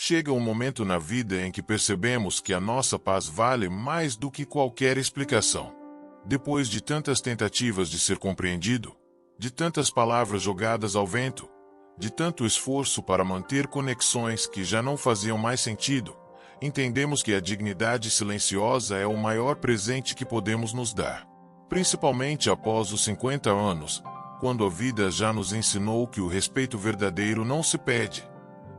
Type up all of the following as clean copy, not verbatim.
Chega um momento na vida em que percebemos que a nossa paz vale mais do que qualquer explicação. Depois de tantas tentativas de ser compreendido, de tantas palavras jogadas ao vento, de tanto esforço para manter conexões que já não faziam mais sentido, entendemos que a dignidade silenciosa é o maior presente que podemos nos dar. Principalmente após os 50 anos, quando a vida já nos ensinou que o respeito verdadeiro não se pede,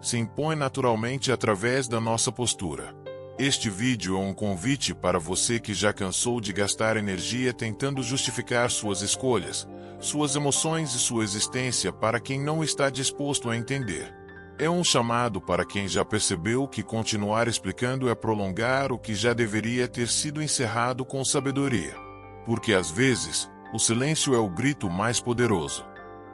se impõe naturalmente através da nossa postura. Este vídeo é um convite para você que já cansou de gastar energia tentando justificar suas escolhas, suas emoções e sua existência para quem não está disposto a entender. É um chamado para quem já percebeu que continuar explicando é prolongar o que já deveria ter sido encerrado com sabedoria. Porque às vezes, o silêncio é o grito mais poderoso.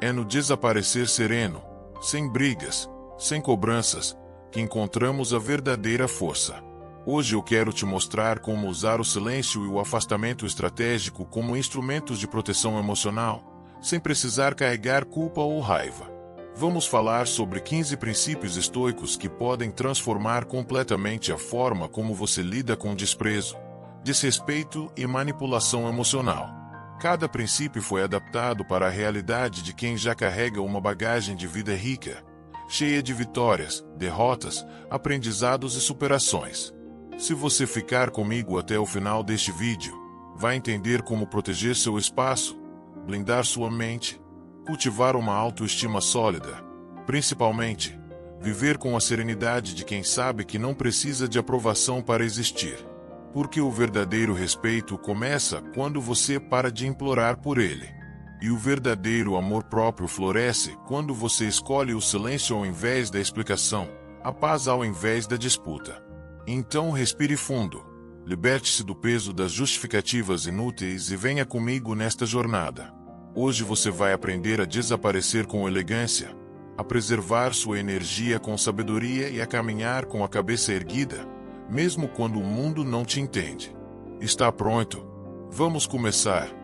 É no desaparecer sereno, sem brigas, sem cobranças, que encontramos a verdadeira força. Hoje eu quero te mostrar como usar o silêncio e o afastamento estratégico como instrumentos de proteção emocional, sem precisar carregar culpa ou raiva. Vamos falar sobre 15 princípios estoicos que podem transformar completamente a forma como você lida com desprezo, desrespeito e manipulação emocional. Cada princípio foi adaptado para a realidade de quem já carrega uma bagagem de vida rica, cheia de vitórias, derrotas, aprendizados e superações. Se você ficar comigo até o final deste vídeo, vai entender como proteger seu espaço, blindar sua mente, cultivar uma autoestima sólida, principalmente, viver com a serenidade de quem sabe que não precisa de aprovação para existir. Porque o verdadeiro respeito começa quando você para de implorar por ele. E o verdadeiro amor próprio floresce quando você escolhe o silêncio ao invés da explicação, a paz ao invés da disputa. Então respire fundo, liberte-se do peso das justificativas inúteis e venha comigo nesta jornada. Hoje você vai aprender a desaparecer com elegância, a preservar sua energia com sabedoria e a caminhar com a cabeça erguida, mesmo quando o mundo não te entende. Está pronto? Vamos começar.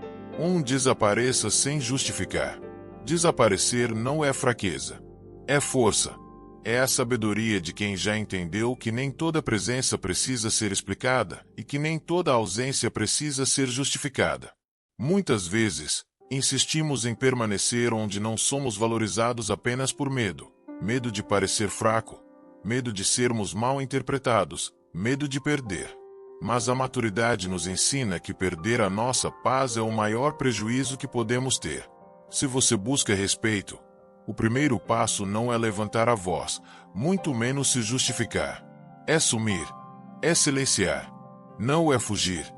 Desapareça sem justificar. Desaparecer não é fraqueza. É força. É a sabedoria de quem já entendeu que nem toda presença precisa ser explicada e que nem toda ausência precisa ser justificada. Muitas vezes, insistimos em permanecer onde não somos valorizados apenas por medo. Medo de parecer fraco, medo de sermos mal interpretados, medo de perder. Mas a maturidade nos ensina que perder a nossa paz é o maior prejuízo que podemos ter. Se você busca respeito, o primeiro passo não é levantar a voz, muito menos se justificar. É sumir. É silenciar. Não é fugir.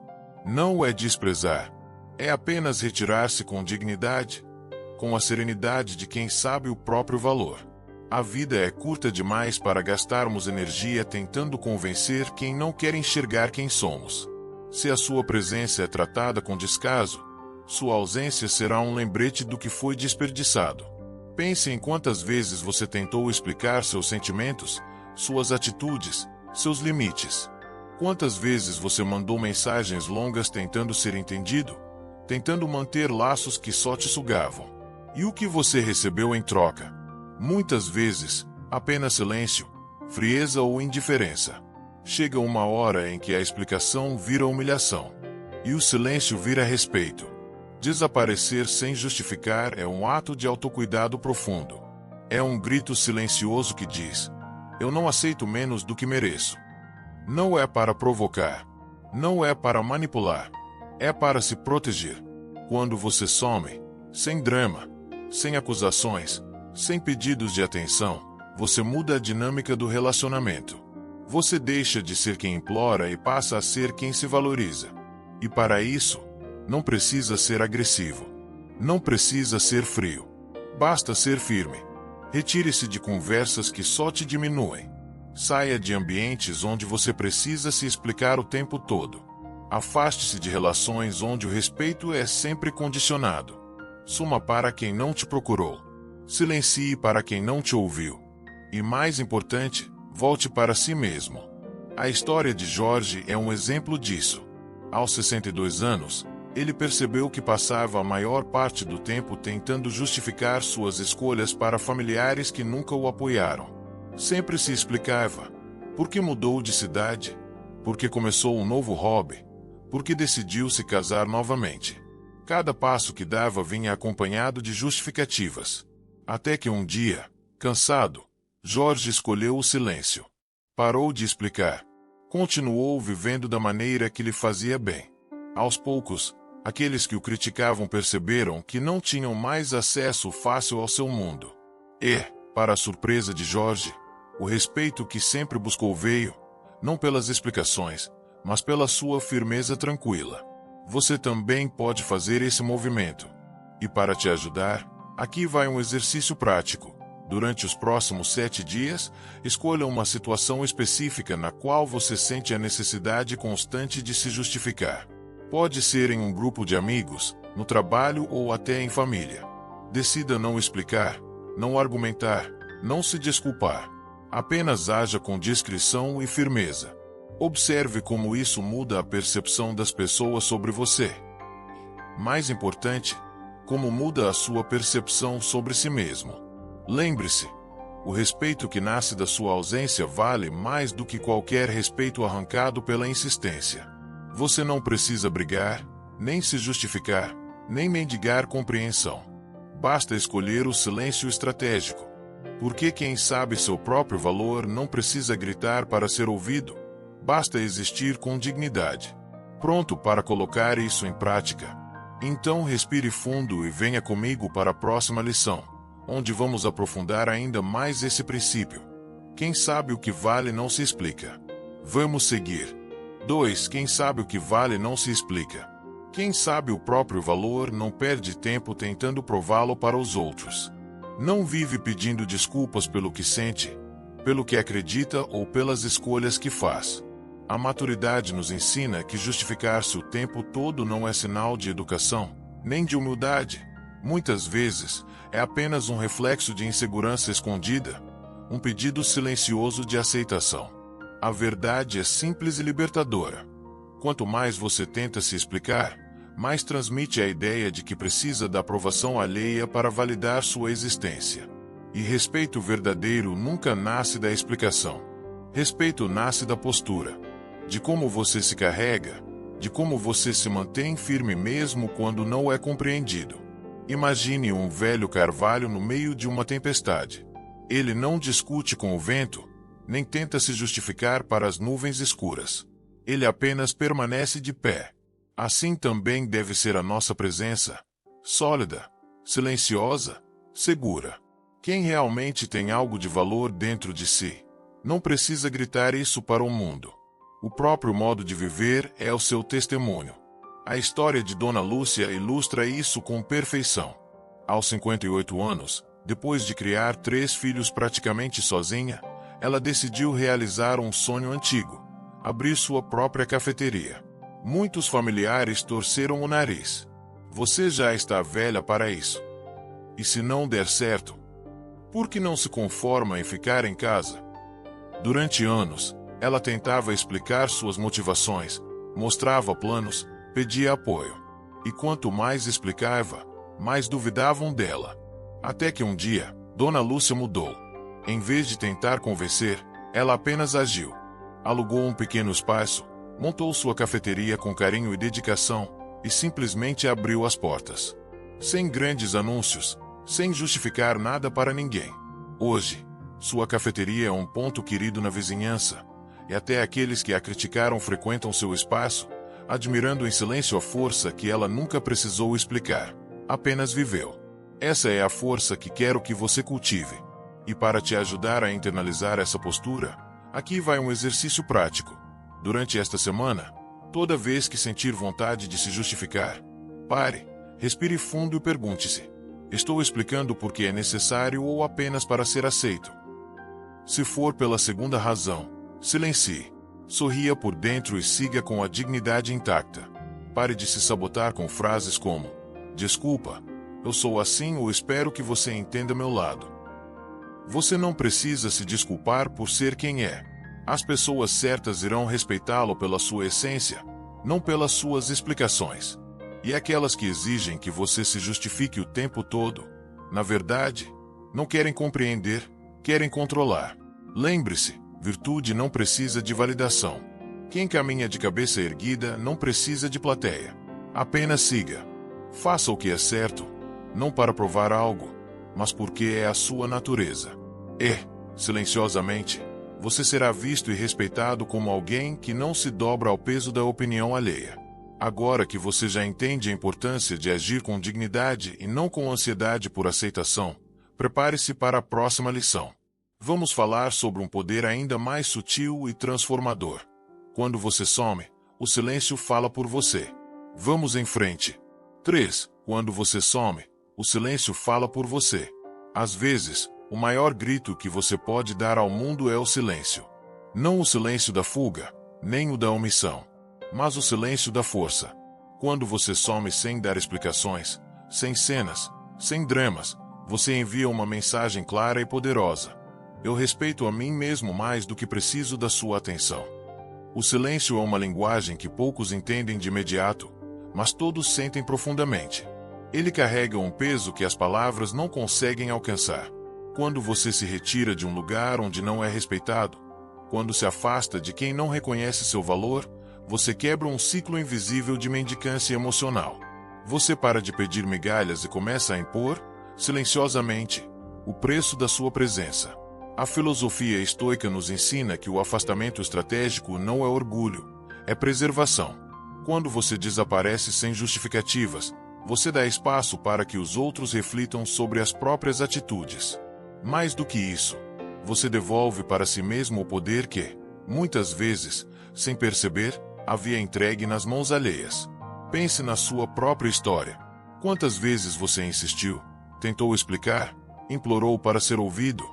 Não é desprezar. É apenas retirar-se com dignidade, com a serenidade de quem sabe o próprio valor. A vida é curta demais para gastarmos energia tentando convencer quem não quer enxergar quem somos. Se a sua presença é tratada com descaso, sua ausência será um lembrete do que foi desperdiçado. Pense em quantas vezes você tentou explicar seus sentimentos, suas atitudes, seus limites. Quantas vezes você mandou mensagens longas tentando ser entendido, tentando manter laços que só te sugavam. E o que você recebeu em troca? Muitas vezes, apenas silêncio, frieza ou indiferença. Chega uma hora em que a explicação vira humilhação. E o silêncio vira respeito. Desaparecer sem justificar é um ato de autocuidado profundo. É um grito silencioso que diz: eu não aceito menos do que mereço. Não é para provocar. Não é para manipular. É para se proteger. Quando você some, sem drama, sem acusações, sem pedidos de atenção, você muda a dinâmica do relacionamento. Você deixa de ser quem implora e passa a ser quem se valoriza. E para isso, não precisa ser agressivo. Não precisa ser frio. Basta ser firme. Retire-se de conversas que só te diminuem. Saia de ambientes onde você precisa se explicar o tempo todo. Afaste-se de relações onde o respeito é sempre condicionado. Suma para quem não te procurou. Silencie para quem não te ouviu. E mais importante, volte para si mesmo. A história de Jorge é um exemplo disso. Aos 62 anos, ele percebeu que passava a maior parte do tempo tentando justificar suas escolhas para familiares que nunca o apoiaram. Sempre se explicava, Porque mudou de cidade? Porque começou um novo hobby? Porque decidiu se casar novamente? Cada passo que dava vinha acompanhado de justificativas. Até que um dia, cansado, Jorge escolheu o silêncio. Parou de explicar. Continuou vivendo da maneira que lhe fazia bem. Aos poucos, aqueles que o criticavam perceberam que não tinham mais acesso fácil ao seu mundo. E, para a surpresa de Jorge, o respeito que sempre buscou veio, não pelas explicações, mas pela sua firmeza tranquila. Você também pode fazer esse movimento. E para te ajudar, aqui vai um exercício prático. Durante os próximos 7 dias, escolha uma situação específica na qual você sente a necessidade constante de se justificar. Pode ser em um grupo de amigos, no trabalho ou até em família. Decida não explicar, não argumentar, não se desculpar. Apenas haja com discrição e firmeza. Observe como isso muda a percepção das pessoas sobre você. Mais importante, como muda a sua percepção sobre si mesmo. Lembre-se, o respeito que nasce da sua ausência vale mais do que qualquer respeito arrancado pela insistência. Você não precisa brigar, nem se justificar, nem mendigar compreensão. Basta escolher o silêncio estratégico. Porque quem sabe seu próprio valor não precisa gritar para ser ouvido. Basta existir com dignidade. Pronto para colocar isso em prática? Então respire fundo e venha comigo para a próxima lição, onde vamos aprofundar ainda mais esse princípio. Quem sabe o que vale não se explica. Vamos seguir. 2. Quem sabe o que vale não se explica. Quem sabe o próprio valor não perde tempo tentando prová-lo para os outros. Não vive pedindo desculpas pelo que sente, pelo que acredita ou pelas escolhas que faz. A maturidade nos ensina que justificar-se o tempo todo não é sinal de educação, nem de humildade. Muitas vezes, é apenas um reflexo de insegurança escondida, um pedido silencioso de aceitação. A verdade é simples e libertadora. Quanto mais você tenta se explicar, mais transmite a ideia de que precisa da aprovação alheia para validar sua existência. E respeito verdadeiro nunca nasce da explicação. Respeito nasce da postura, de como você se carrega, de como você se mantém firme mesmo quando não é compreendido. Imagine um velho carvalho no meio de uma tempestade. Ele não discute com o vento, nem tenta se justificar para as nuvens escuras. Ele apenas permanece de pé. Assim também deve ser a nossa presença, sólida, silenciosa, segura. Quem realmente tem algo de valor dentro de si, não precisa gritar isso para o mundo. O próprio modo de viver é o seu testemunho. A história de Dona Lúcia ilustra isso com perfeição. Aos 58 anos, depois de criar 3 filhos praticamente sozinha, ela decidiu realizar um sonho antigo: abrir sua própria cafeteria. Muitos familiares torceram o nariz. Você já está velha para isso. E se não der certo? Por que não se conforma em ficar em casa? Durante anos, ela tentava explicar suas motivações, mostrava planos, pedia apoio. E quanto mais explicava, mais duvidavam dela. Até que um dia, Dona Lúcia mudou. Em vez de tentar convencer, ela apenas agiu. Alugou um pequeno espaço, montou sua cafeteria com carinho e dedicação, e simplesmente abriu as portas. Sem grandes anúncios, sem justificar nada para ninguém. Hoje, sua cafeteria é um ponto querido na vizinhança, e até aqueles que a criticaram frequentam seu espaço, admirando em silêncio a força que ela nunca precisou explicar. Apenas viveu. Essa é a força que quero que você cultive. E para te ajudar a internalizar essa postura, aqui vai um exercício prático. Durante esta semana, toda vez que sentir vontade de se justificar, pare, respire fundo e pergunte-se: estou explicando porque é necessário ou apenas para ser aceito? Se for pela segunda razão, silencie, sorria por dentro e siga com a dignidade intacta. Pare de se sabotar com frases como: desculpa, eu sou assim, ou espero que você entenda meu lado. Você não precisa se desculpar por ser quem é. As pessoas certas irão respeitá-lo pela sua essência, não pelas suas explicações. E aquelas que exigem que você se justifique o tempo todo, na verdade, não querem compreender, querem controlar. Lembre-se, Virtude não precisa de validação. Quem caminha de cabeça erguida não precisa de plateia. Apenas siga. Faça o que é certo, não para provar algo, mas porque é a sua natureza. E, silenciosamente, você será visto e respeitado como alguém que não se dobra ao peso da opinião alheia. Agora que você já entende a importância de agir com dignidade e não com ansiedade por aceitação, prepare-se para a próxima lição. Vamos falar sobre um poder ainda mais sutil e transformador. Quando você some, o silêncio fala por você. Vamos em frente. 3. Quando você some, o silêncio fala por você. Às vezes, o maior grito que você pode dar ao mundo é o silêncio. Não o silêncio da fuga, nem o da omissão, mas o silêncio da força. Quando você some sem dar explicações, sem cenas, sem dramas, você envia uma mensagem clara e poderosa. Eu respeito a mim mesmo mais do que preciso da sua atenção. O silêncio é uma linguagem que poucos entendem de imediato, mas todos sentem profundamente. Ele carrega um peso que as palavras não conseguem alcançar. Quando você se retira de um lugar onde não é respeitado, quando se afasta de quem não reconhece seu valor, você quebra um ciclo invisível de mendicância emocional. Você para de pedir migalhas e começa a impor, silenciosamente, o preço da sua presença. A filosofia estoica nos ensina que o afastamento estratégico não é orgulho, é preservação. Quando você desaparece sem justificativas, você dá espaço para que os outros reflitam sobre as próprias atitudes. Mais do que isso, você devolve para si mesmo o poder que, muitas vezes, sem perceber, havia entregue nas mãos alheias. Pense na sua própria história. Quantas vezes você insistiu, tentou explicar, implorou para ser ouvido,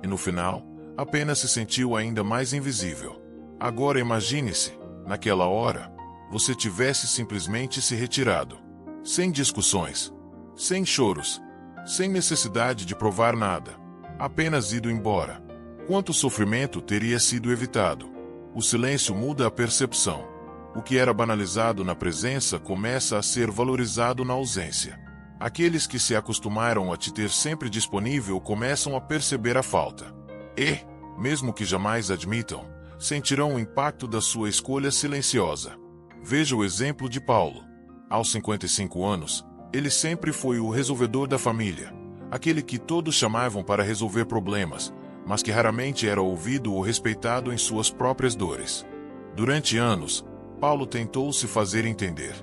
e no final, apenas se sentiu ainda mais invisível. Agora imagine-se, naquela hora, você tivesse simplesmente se retirado. Sem discussões, sem choros, sem necessidade de provar nada. Apenas ido embora. Quanto sofrimento teria sido evitado? O silêncio muda a percepção. O que era banalizado na presença começa a ser valorizado na ausência. Aqueles que se acostumaram a te ter sempre disponível começam a perceber a falta. E, mesmo que jamais admitam, sentirão o impacto da sua escolha silenciosa. Veja o exemplo de Paulo. Aos 55 anos, ele sempre foi o resolvedor da família, aquele que todos chamavam para resolver problemas, mas que raramente era ouvido ou respeitado em suas próprias dores. Durante anos, Paulo tentou se fazer entender,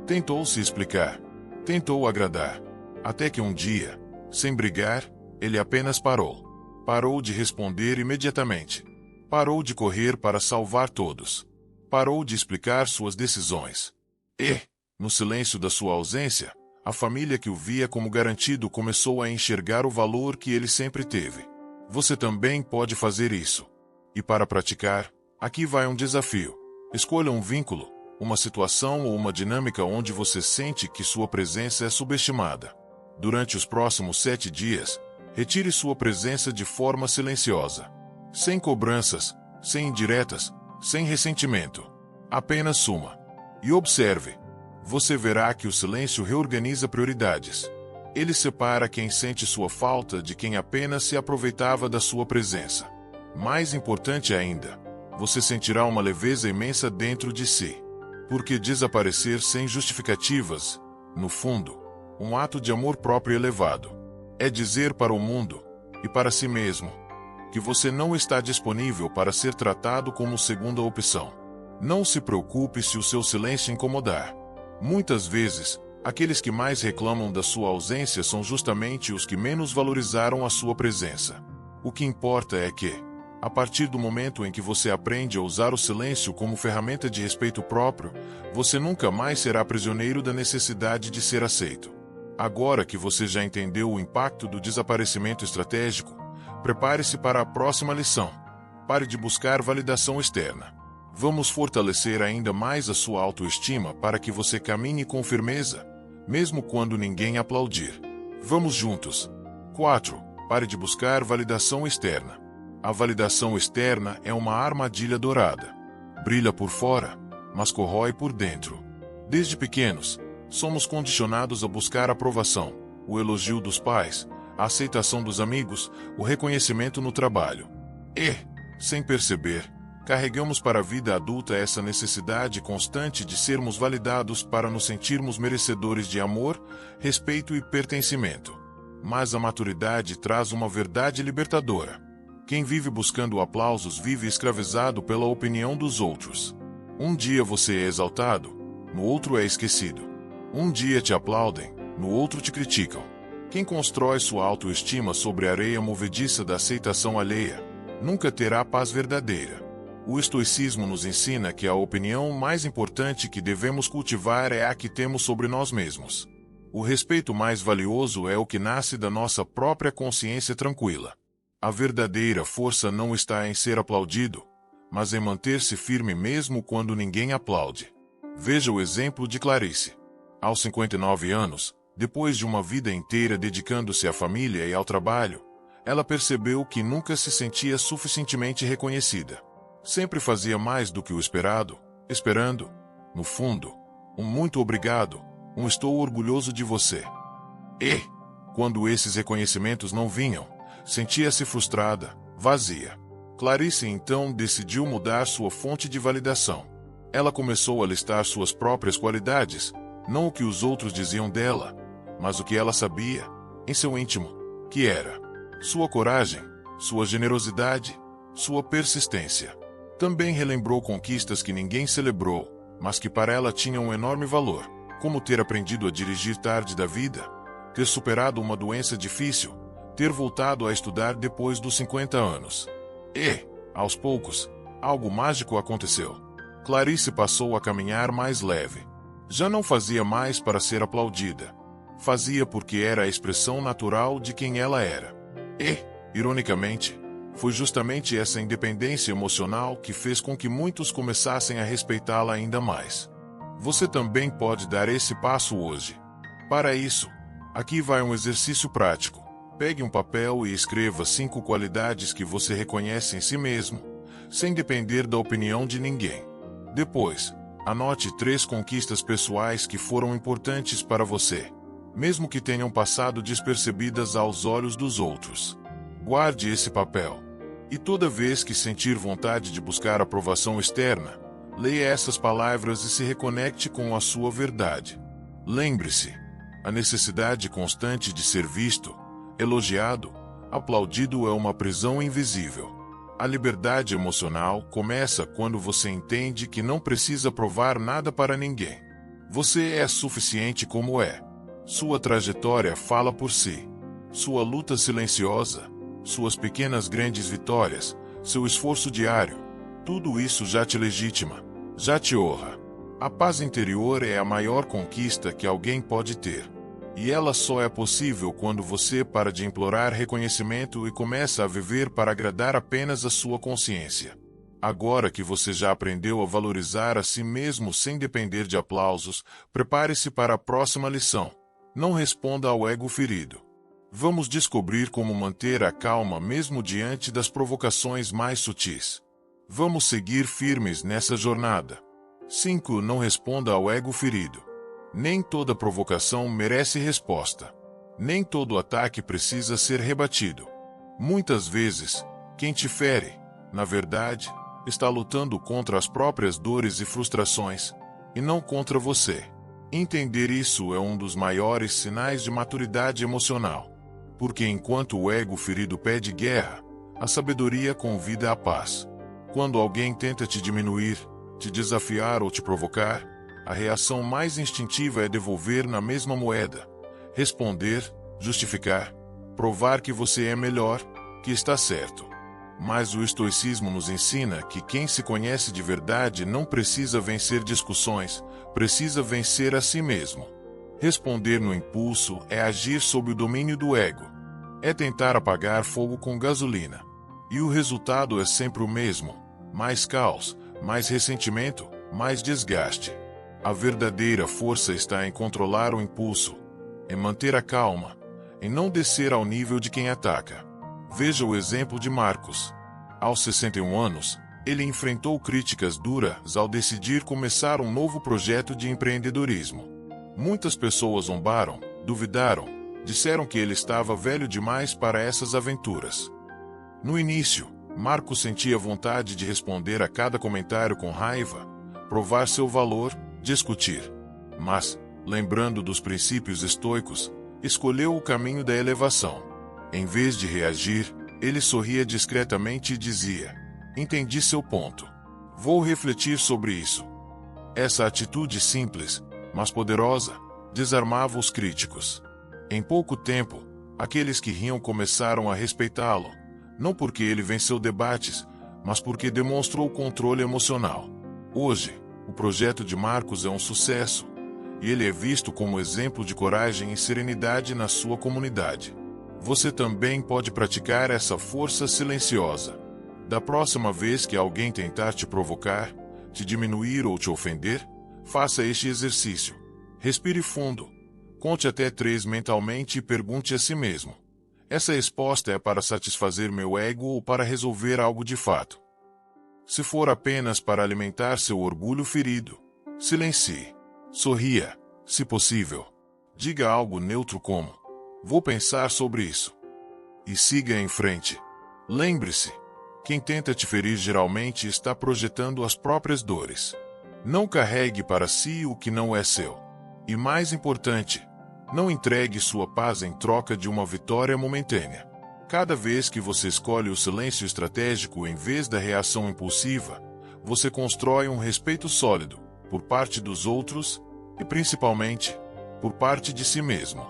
tentou se explicar, tentou agradar, até que um dia, sem brigar, ele apenas parou. Parou de responder imediatamente. Parou de correr para salvar todos. Parou de explicar suas decisões. E, no silêncio da sua ausência, a família que o via como garantido começou a enxergar o valor que ele sempre teve. Você também pode fazer isso. E para praticar, aqui vai um desafio. Escolha um vínculo, uma situação ou uma dinâmica onde você sente que sua presença é subestimada. Durante os próximos 7 dias, retire sua presença de forma silenciosa. Sem cobranças, sem indiretas, sem ressentimento. Apenas suma. E observe. Você verá que o silêncio reorganiza prioridades. Ele separa quem sente sua falta de quem apenas se aproveitava da sua presença. Mais importante ainda, você sentirá uma leveza imensa dentro de si. Porque desaparecer sem justificativas, no fundo, um ato de amor próprio elevado. É dizer para o mundo, e para si mesmo, que você não está disponível para ser tratado como segunda opção. Não se preocupe se o seu silêncio incomodar. Muitas vezes, aqueles que mais reclamam da sua ausência são justamente os que menos valorizaram a sua presença. O que importa é que, a partir do momento em que você aprende a usar o silêncio como ferramenta de respeito próprio, você nunca mais será prisioneiro da necessidade de ser aceito. Agora que você já entendeu o impacto do desaparecimento estratégico, prepare-se para a próxima lição. Pare de buscar validação externa. Vamos fortalecer ainda mais a sua autoestima para que você caminhe com firmeza, mesmo quando ninguém aplaudir. Vamos juntos. 4. Pare de buscar validação externa. A validação externa é uma armadilha dourada. Brilha por fora, mas corrói por dentro. Desde pequenos, somos condicionados a buscar aprovação, o elogio dos pais, a aceitação dos amigos, o reconhecimento no trabalho. E, Sem perceber, carregamos para a vida adulta essa necessidade constante de sermos validados para nos sentirmos merecedores de amor, respeito e pertencimento. Mas a maturidade traz uma verdade libertadora. Quem vive buscando aplausos vive escravizado pela opinião dos outros. Um dia você é exaltado, no outro é esquecido. Um dia te aplaudem, no outro te criticam. Quem constrói sua autoestima sobre a areia movediça da aceitação alheia, nunca terá paz verdadeira. O estoicismo nos ensina que a opinião mais importante que devemos cultivar é a que temos sobre nós mesmos. O respeito mais valioso é o que nasce da nossa própria consciência tranquila. A verdadeira força não está em ser aplaudido, mas em manter-se firme mesmo quando ninguém aplaude. Veja o exemplo de Clarice. Aos 59 anos, depois de uma vida inteira dedicando-se à família e ao trabalho, ela percebeu que nunca se sentia suficientemente reconhecida. Sempre fazia mais do que o esperado, esperando, no fundo, um muito obrigado, um estou orgulhoso de você. E, quando esses reconhecimentos não vinham, sentia-se frustrada, vazia. Clarice então decidiu mudar sua fonte de validação. Ela começou a listar suas próprias qualidades, não o que os outros diziam dela, mas o que ela sabia, em seu íntimo, que era sua coragem, sua generosidade, sua persistência. Também relembrou conquistas que ninguém celebrou, mas que para ela tinham um enorme valor, como ter aprendido a dirigir tarde da vida, ter superado uma doença difícil, ter voltado a estudar depois dos 50 anos. E, aos poucos, algo mágico aconteceu. Clarice passou a caminhar mais leve. Já não fazia mais para ser aplaudida. Fazia porque era a expressão natural de quem ela era. E, ironicamente, foi justamente essa independência emocional que fez com que muitos começassem a respeitá-la ainda mais. Você também pode dar esse passo hoje. Para isso, aqui vai um exercício prático. Pegue um papel e escreva 5 qualidades que você reconhece em si mesmo, sem depender da opinião de ninguém. Depois, anote 3 conquistas pessoais que foram importantes para você, mesmo que tenham passado despercebidas aos olhos dos outros. Guarde esse papel. E toda vez que sentir vontade de buscar aprovação externa, leia essas palavras e se reconecte com a sua verdade. Lembre-se, a necessidade constante de ser visto, elogiado, aplaudido é uma prisão invisível. A liberdade emocional começa quando você entende que não precisa provar nada para ninguém. Você é suficiente como é. Sua trajetória fala por si. Sua luta silenciosa, suas pequenas grandes vitórias, seu esforço diário, tudo isso já te legitima, já te honra. A paz interior é a maior conquista que alguém pode ter. E ela só é possível quando você para de implorar reconhecimento e começa a viver para agradar apenas a sua consciência. Agora que você já aprendeu a valorizar a si mesmo sem depender de aplausos, prepare-se para a próxima lição. Não responda ao ego ferido. Vamos descobrir como manter a calma mesmo diante das provocações mais sutis. Vamos seguir firmes nessa jornada. 5. Não responda ao ego ferido. Nem toda provocação merece resposta. Nem todo ataque precisa ser rebatido. Muitas vezes, quem te fere, na verdade, está lutando contra as próprias dores e frustrações, e não contra você. Entender isso é um dos maiores sinais de maturidade emocional. Porque enquanto o ego ferido pede guerra, a sabedoria convida à paz. Quando alguém tenta te diminuir, te desafiar ou te provocar, a reação mais instintiva é devolver na mesma moeda, responder, justificar, provar que você é melhor, que está certo. Mas o estoicismo nos ensina que quem se conhece de verdade não precisa vencer discussões, precisa vencer a si mesmo. Responder no impulso é agir sob o domínio do ego. É tentar apagar fogo com gasolina. E o resultado é sempre o mesmo: mais caos, mais ressentimento, mais desgaste. A verdadeira força está em controlar o impulso, em manter a calma, em não descer ao nível de quem ataca. Veja o exemplo de Marcos. Aos 61 anos, ele enfrentou críticas duras ao decidir começar um novo projeto de empreendedorismo. Muitas pessoas zombaram, duvidaram, disseram que ele estava velho demais para essas aventuras. No início, Marcos sentia vontade de responder a cada comentário com raiva, provar seu valor, discutir. Mas, lembrando dos princípios estoicos, escolheu o caminho da elevação. Em vez de reagir, ele sorria discretamente e dizia: "Entendi seu ponto. Vou refletir sobre isso." Essa atitude simples, mas poderosa, desarmava os críticos. Em pouco tempo, aqueles que riam começaram a respeitá-lo, não porque ele venceu debates, mas porque demonstrou controle emocional. Hoje, o projeto de Marcos é um sucesso, e ele é visto como exemplo de coragem e serenidade na sua comunidade. Você também pode praticar essa força silenciosa. Da próxima vez que alguém tentar te provocar, te diminuir ou te ofender, faça este exercício. Respire fundo, conte até 3 mentalmente e pergunte a si mesmo: essa resposta é para satisfazer meu ego ou para resolver algo de fato? Se for apenas para alimentar seu orgulho ferido, silencie. Sorria, se possível. Diga algo neutro como: "Vou pensar sobre isso." E siga em frente. Lembre-se, quem tenta te ferir geralmente está projetando as próprias dores. Não carregue para si o que não é seu. E mais importante, não entregue sua paz em troca de uma vitória momentânea. Cada vez que você escolhe o silêncio estratégico em vez da reação impulsiva, você constrói um respeito sólido, por parte dos outros, e principalmente, por parte de si mesmo.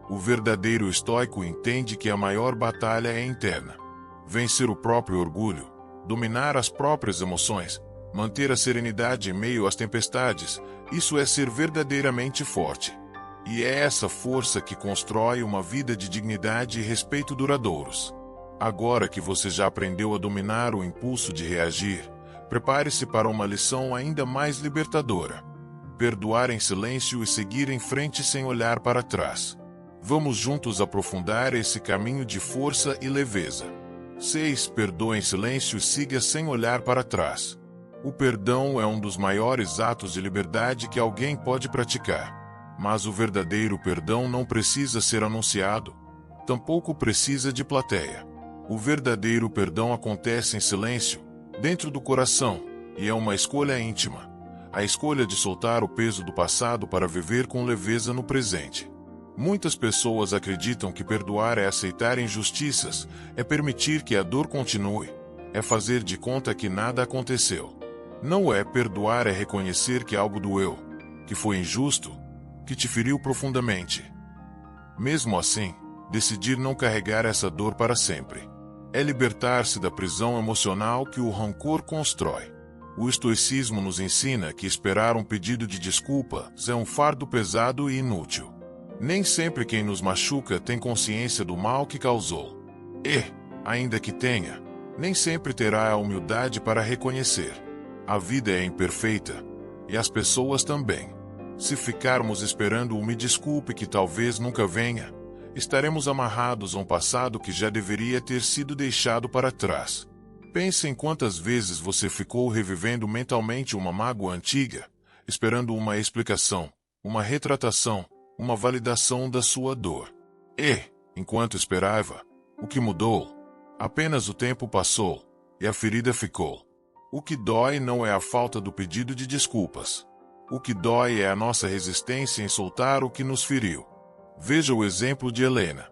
O verdadeiro estoico entende que a maior batalha é interna. Vencer o próprio orgulho, dominar as próprias emoções, manter a serenidade em meio às tempestades, isso é ser verdadeiramente forte. E é essa força que constrói uma vida de dignidade e respeito duradouros. Agora que você já aprendeu a dominar o impulso de reagir, prepare-se para uma lição ainda mais libertadora: perdoar em silêncio e seguir em frente sem olhar para trás. Vamos juntos aprofundar esse caminho de força e leveza. 6. Perdoe em silêncio e siga sem olhar para trás. O perdão é um dos maiores atos de liberdade que alguém pode praticar. Mas o verdadeiro perdão não precisa ser anunciado, tampouco precisa de plateia. O verdadeiro perdão acontece em silêncio, dentro do coração, e é uma escolha íntima. A escolha de soltar o peso do passado para viver com leveza no presente. Muitas pessoas acreditam que perdoar é aceitar injustiças, é permitir que a dor continue, é fazer de conta que nada aconteceu. Não é. Perdoar é reconhecer que algo doeu, que foi injusto, que te feriu profundamente. Mesmo assim, decidir não carregar essa dor para sempre. É libertar-se da prisão emocional que o rancor constrói. O estoicismo nos ensina que esperar um pedido de desculpas é um fardo pesado e inútil. Nem sempre quem nos machuca tem consciência do mal que causou. E, ainda que tenha, nem sempre terá a humildade para reconhecer. A vida é imperfeita, e as pessoas também. Se ficarmos esperando o "me desculpe" que talvez nunca venha, estaremos amarrados a um passado que já deveria ter sido deixado para trás. Pense em quantas vezes você ficou revivendo mentalmente uma mágoa antiga, esperando uma explicação, uma retratação, uma validação da sua dor. E, enquanto esperava, o que mudou? Apenas o tempo passou, e a ferida ficou. O que dói não é a falta do pedido de desculpas. O que dói é a nossa resistência em soltar o que nos feriu. Veja o exemplo de Helena.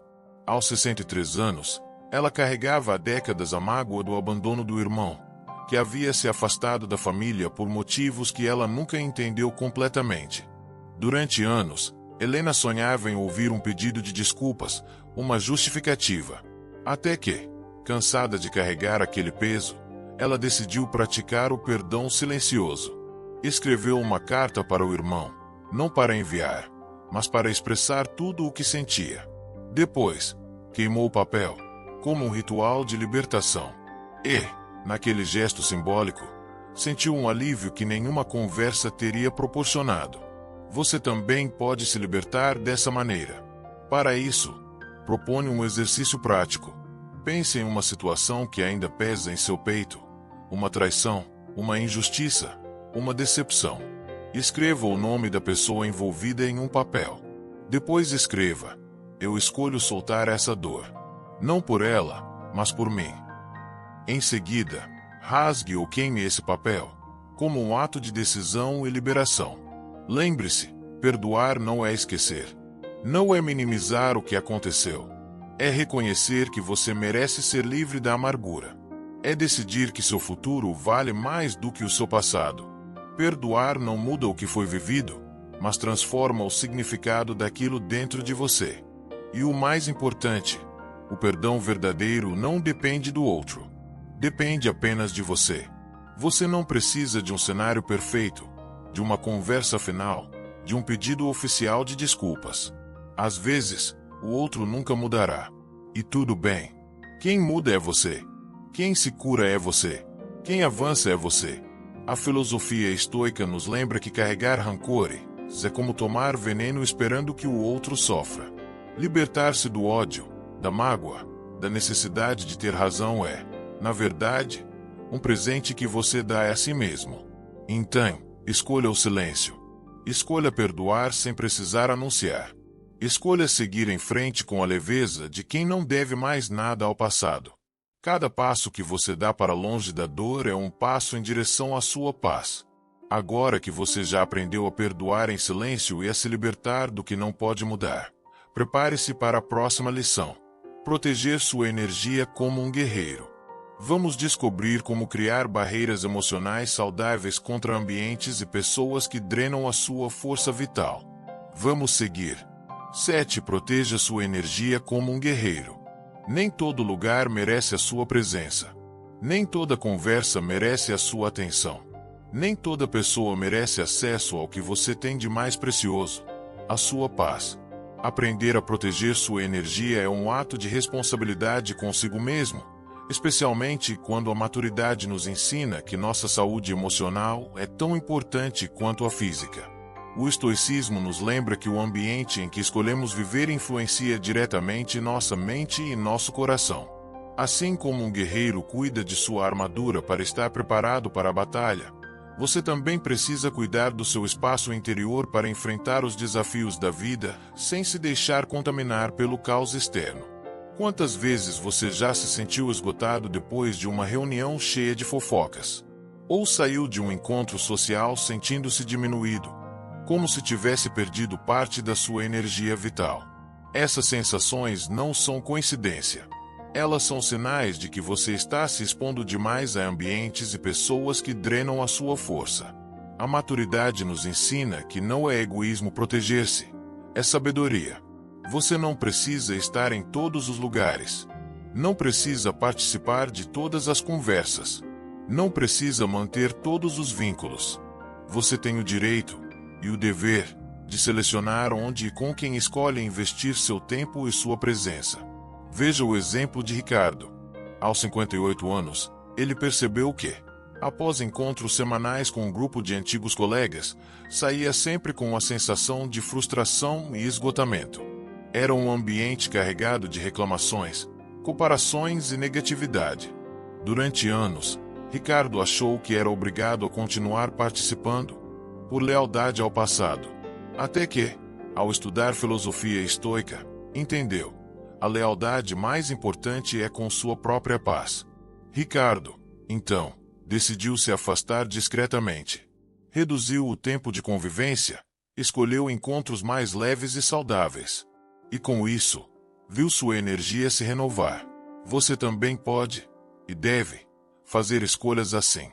Aos 63 anos, ela carregava há décadas a mágoa do abandono do irmão, que havia se afastado da família por motivos que ela nunca entendeu completamente. Durante anos, Helena sonhava em ouvir um pedido de desculpas, uma justificativa. Até que, cansada de carregar aquele peso, ela decidiu praticar o perdão silencioso. Escreveu uma carta para o irmão, não para enviar, mas para expressar tudo o que sentia. Depois, queimou o papel, como um ritual de libertação. E, naquele gesto simbólico, sentiu um alívio que nenhuma conversa teria proporcionado. Você também pode se libertar dessa maneira. Para isso, proponho um exercício prático. Pense em uma situação que ainda pesa em seu peito, uma traição, uma injustiça, uma decepção. Escreva o nome da pessoa envolvida em um papel. Depois escreva: eu escolho soltar essa dor. Não por ela, mas por mim. Em seguida, rasgue ou queime esse papel, como um ato de decisão e liberação. Lembre-se, perdoar não é esquecer. Não é minimizar o que aconteceu. É reconhecer que você merece ser livre da amargura. É decidir que seu futuro vale mais do que o seu passado. Perdoar não muda o que foi vivido, mas transforma o significado daquilo dentro de você. E o mais importante, o perdão verdadeiro não depende do outro. Depende apenas de você. Você não precisa de um cenário perfeito, de uma conversa final, de um pedido oficial de desculpas. Às vezes, o outro nunca mudará. E tudo bem. Quem muda é você. Quem se cura é você. Quem avança é você. A filosofia estoica nos lembra que carregar rancores é como tomar veneno esperando que o outro sofra. Libertar-se do ódio, da mágoa, da necessidade de ter razão é, na verdade, um presente que você dá a si mesmo. Então, escolha o silêncio. Escolha perdoar sem precisar anunciar. Escolha seguir em frente com a leveza de quem não deve mais nada ao passado. Cada passo que você dá para longe da dor é um passo em direção à sua paz. Agora que você já aprendeu a perdoar em silêncio e a se libertar do que não pode mudar, prepare-se para a próxima lição. Proteger sua energia como um guerreiro. Vamos descobrir como criar barreiras emocionais saudáveis contra ambientes e pessoas que drenam a sua força vital. Vamos seguir. 7. Proteja sua energia como um guerreiro. Nem todo lugar merece a sua presença. Nem toda conversa merece a sua atenção. Nem toda pessoa merece acesso ao que você tem de mais precioso, a sua paz. Aprender a proteger sua energia é um ato de responsabilidade consigo mesmo, especialmente quando a maturidade nos ensina que nossa saúde emocional é tão importante quanto a física. O estoicismo nos lembra que o ambiente em que escolhemos viver influencia diretamente nossa mente e nosso coração. Assim como um guerreiro cuida de sua armadura para estar preparado para a batalha, você também precisa cuidar do seu espaço interior para enfrentar os desafios da vida sem se deixar contaminar pelo caos externo. Quantas vezes você já se sentiu esgotado depois de uma reunião cheia de fofocas? Ou saiu de um encontro social sentindo-se diminuído, como se tivesse perdido parte da sua energia vital? Essas sensações não são coincidência. Elas são sinais de que você está se expondo demais a ambientes e pessoas que drenam a sua força. A maturidade nos ensina que não é egoísmo proteger-se, é sabedoria. Você não precisa estar em todos os lugares. Não precisa participar de todas as conversas. Não precisa manter todos os vínculos. Você tem o direito e o dever de selecionar onde e com quem escolhe investir seu tempo e sua presença. Veja o exemplo de Ricardo. Aos 58 anos, ele percebeu que, após encontros semanais com um grupo de antigos colegas, saía sempre com a sensação de frustração e esgotamento. Era um ambiente carregado de reclamações, comparações e negatividade. Durante anos, Ricardo achou que era obrigado a continuar participando, por lealdade ao passado. Até que, ao estudar filosofia estoica, entendeu: a lealdade mais importante é com sua própria paz. Ricardo, então, decidiu se afastar discretamente. Reduziu o tempo de convivência, escolheu encontros mais leves e saudáveis. E com isso, viu sua energia se renovar. Você também pode, e deve, fazer escolhas assim.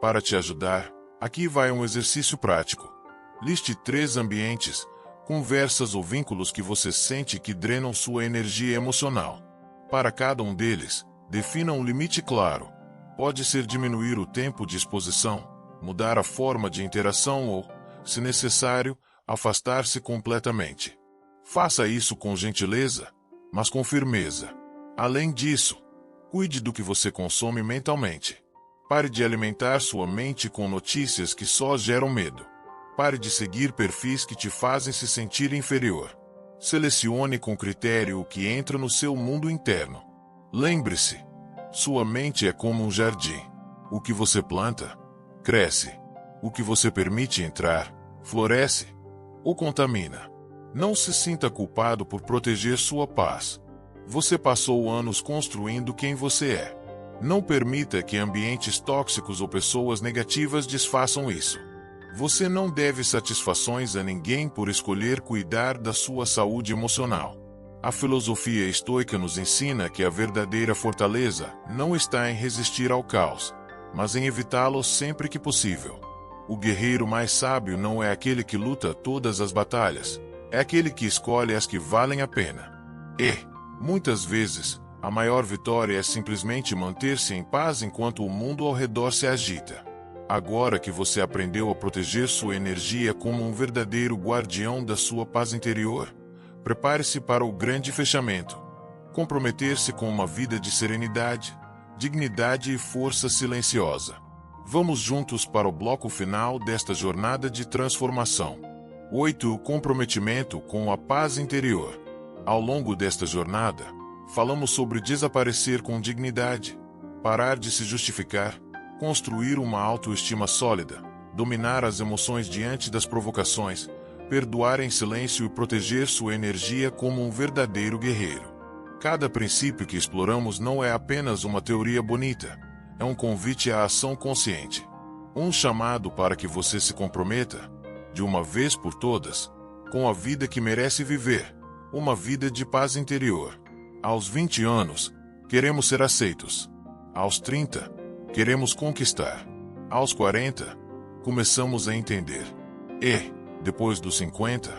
Para te ajudar, aqui vai um exercício prático. Liste 3 ambientes, conversas ou vínculos que você sente que drenam sua energia emocional. Para cada um deles, defina um limite claro. Pode ser diminuir o tempo de exposição, mudar a forma de interação ou, se necessário, afastar-se completamente. Faça isso com gentileza, mas com firmeza. Além disso, cuide do que você consome mentalmente. Pare de alimentar sua mente com notícias que só geram medo. Pare de seguir perfis que te fazem se sentir inferior. Selecione com critério o que entra no seu mundo interno. Lembre-se, sua mente é como um jardim. O que você planta, cresce. O que você permite entrar, floresce ou contamina. Não se sinta culpado por proteger sua paz. Você passou anos construindo quem você é. Não permita que ambientes tóxicos ou pessoas negativas desfaçam isso. Você não deve satisfações a ninguém por escolher cuidar da sua saúde emocional. A filosofia estoica nos ensina que a verdadeira fortaleza não está em resistir ao caos, mas em evitá-lo sempre que possível. O guerreiro mais sábio não é aquele que luta todas as batalhas, é aquele que escolhe as que valem a pena. E, muitas vezes, a maior vitória é simplesmente manter-se em paz enquanto o mundo ao redor se agita. Agora que você aprendeu a proteger sua energia como um verdadeiro guardião da sua paz interior, prepare-se para o grande fechamento. Comprometer-se com uma vida de serenidade, dignidade e força silenciosa. Vamos juntos para o bloco final desta jornada de transformação. 8. O comprometimento com a paz interior. Ao longo desta jornada, falamos sobre desaparecer com dignidade, parar de se justificar, construir uma autoestima sólida, dominar as emoções diante das provocações, perdoar em silêncio e proteger sua energia como um verdadeiro guerreiro. Cada princípio que exploramos não é apenas uma teoria bonita, é um convite à ação consciente. Um chamado para que você se comprometa, de uma vez por todas, com a vida que merece viver, uma vida de paz interior. Aos 20 anos, queremos ser aceitos. Aos 30, queremos conquistar. Aos 40, começamos a entender. E, depois dos 50,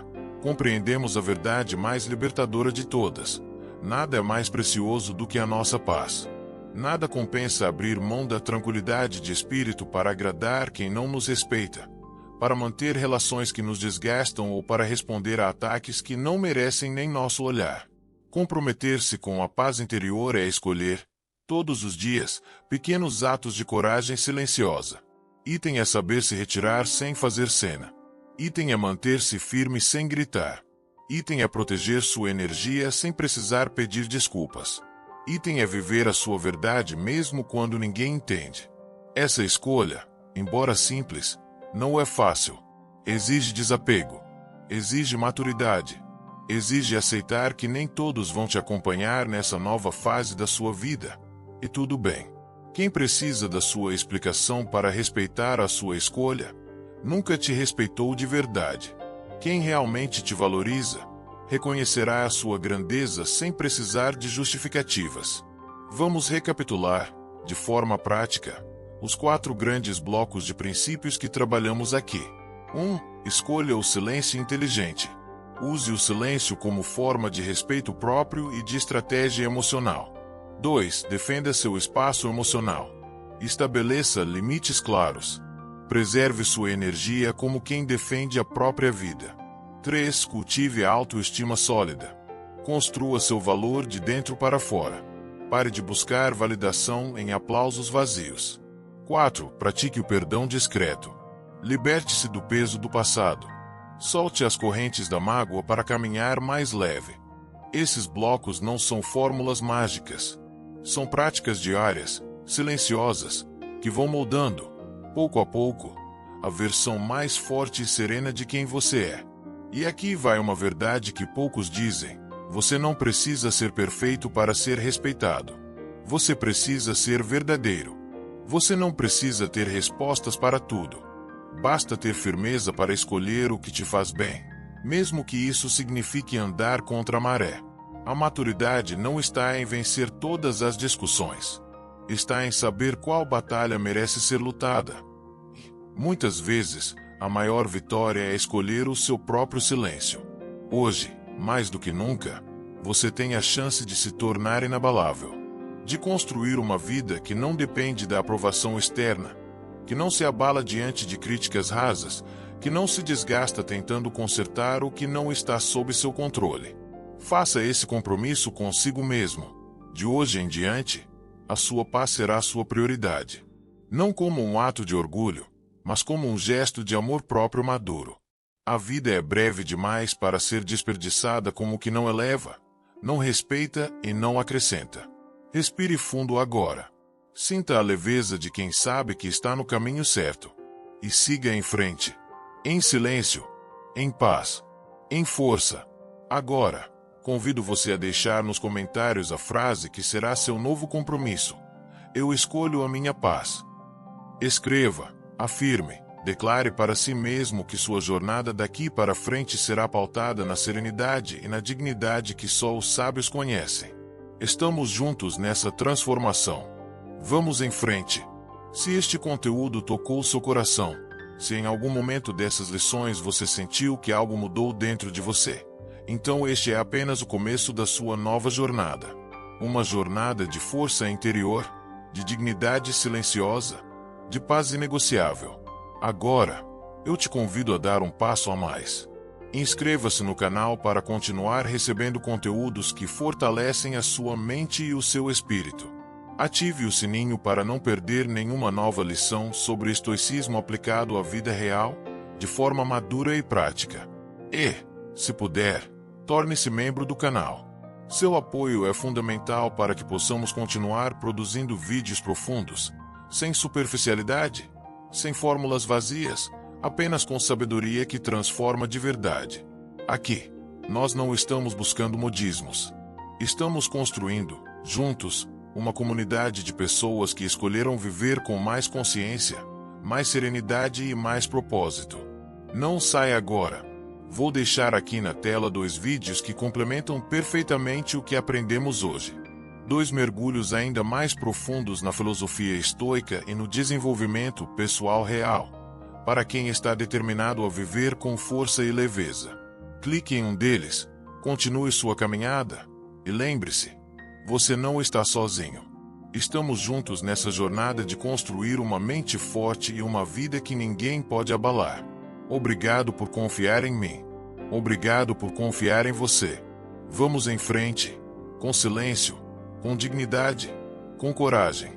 compreendemos a verdade mais libertadora de todas. Nada é mais precioso do que a nossa paz. Nada compensa abrir mão da tranquilidade de espírito para agradar quem não nos respeita, para manter relações que nos desgastam ou para responder a ataques que não merecem nem nosso olhar. Comprometer-se com a paz interior é escolher, todos os dias, pequenos atos de coragem silenciosa. Item é saber se retirar sem fazer cena. Item é manter-se firme sem gritar. Item é proteger sua energia sem precisar pedir desculpas. Item é viver a sua verdade mesmo quando ninguém entende. Essa escolha, embora simples, não é fácil. Exige desapego. Exige maturidade. Exige aceitar que nem todos vão te acompanhar nessa nova fase da sua vida. E tudo bem. Quem precisa da sua explicação para respeitar a sua escolha, nunca te respeitou de verdade. Quem realmente te valoriza, reconhecerá a sua grandeza sem precisar de justificativas. Vamos recapitular, de forma prática, os 4 grandes blocos de princípios que trabalhamos aqui. 1. Escolha o silêncio inteligente. Use o silêncio como forma de respeito próprio e de estratégia emocional. 2. Defenda seu espaço emocional. Estabeleça limites claros. Preserve sua energia como quem defende a própria vida. 3. Cultive a autoestima sólida. Construa seu valor de dentro para fora. Pare de buscar validação em aplausos vazios. 4. Pratique o perdão discreto. Liberte-se do peso do passado. Solte as correntes da mágoa para caminhar mais leve. Esses blocos não são fórmulas mágicas. São práticas diárias, silenciosas, que vão moldando, pouco a pouco, a versão mais forte e serena de quem você é. E aqui vai uma verdade que poucos dizem: você não precisa ser perfeito para ser respeitado. Você precisa ser verdadeiro. Você não precisa ter respostas para tudo. Basta ter firmeza para escolher o que te faz bem, mesmo que isso signifique andar contra a maré. A maturidade não está em vencer todas as discussões. Está em saber qual batalha merece ser lutada. Muitas vezes, a maior vitória é escolher o seu próprio silêncio. Hoje, mais do que nunca, você tem a chance de se tornar inabalável. De construir uma vida que não depende da aprovação externa, que não se abala diante de críticas rasas, que não se desgasta tentando consertar o que não está sob seu controle. Faça esse compromisso consigo mesmo. De hoje em diante, a sua paz será sua prioridade. Não como um ato de orgulho, mas como um gesto de amor próprio maduro. A vida é breve demais para ser desperdiçada como que não eleva, não respeita e não acrescenta. Respire fundo agora. Sinta a leveza de quem sabe que está no caminho certo. E siga em frente. Em silêncio, em paz, em força. Agora, convido você a deixar nos comentários a frase que será seu novo compromisso. Eu escolho a minha paz. Escreva, afirme, declare para si mesmo que sua jornada daqui para frente será pautada na serenidade e na dignidade que só os sábios conhecem. Estamos juntos nessa transformação. Vamos em frente. Se este conteúdo tocou seu coração, se em algum momento dessas lições você sentiu que algo mudou dentro de você, então este é apenas o começo da sua nova jornada. Uma jornada de força interior, de dignidade silenciosa, de paz inegociável. Agora, eu te convido a dar um passo a mais. Inscreva-se no canal para continuar recebendo conteúdos que fortalecem a sua mente e o seu espírito. Ative o sininho para não perder nenhuma nova lição sobre estoicismo aplicado à vida real, de forma madura e prática. E, se puder, torne-se membro do canal. Seu apoio é fundamental para que possamos continuar produzindo vídeos profundos, sem superficialidade, sem fórmulas vazias, apenas com sabedoria que transforma de verdade. Aqui, nós não estamos buscando modismos. Estamos construindo, juntos, uma comunidade de pessoas que escolheram viver com mais consciência, mais serenidade e mais propósito. Não saia agora. Vou deixar aqui na tela 2 vídeos que complementam perfeitamente o que aprendemos hoje. 2 mergulhos ainda mais profundos na filosofia estoica e no desenvolvimento pessoal real, para quem está determinado a viver com força e leveza. Clique em um deles, continue sua caminhada, e lembre-se, você não está sozinho. Estamos juntos nessa jornada de construir uma mente forte e uma vida que ninguém pode abalar. Obrigado por confiar em mim. Obrigado por confiar em você. Vamos em frente, com silêncio, com dignidade, com coragem.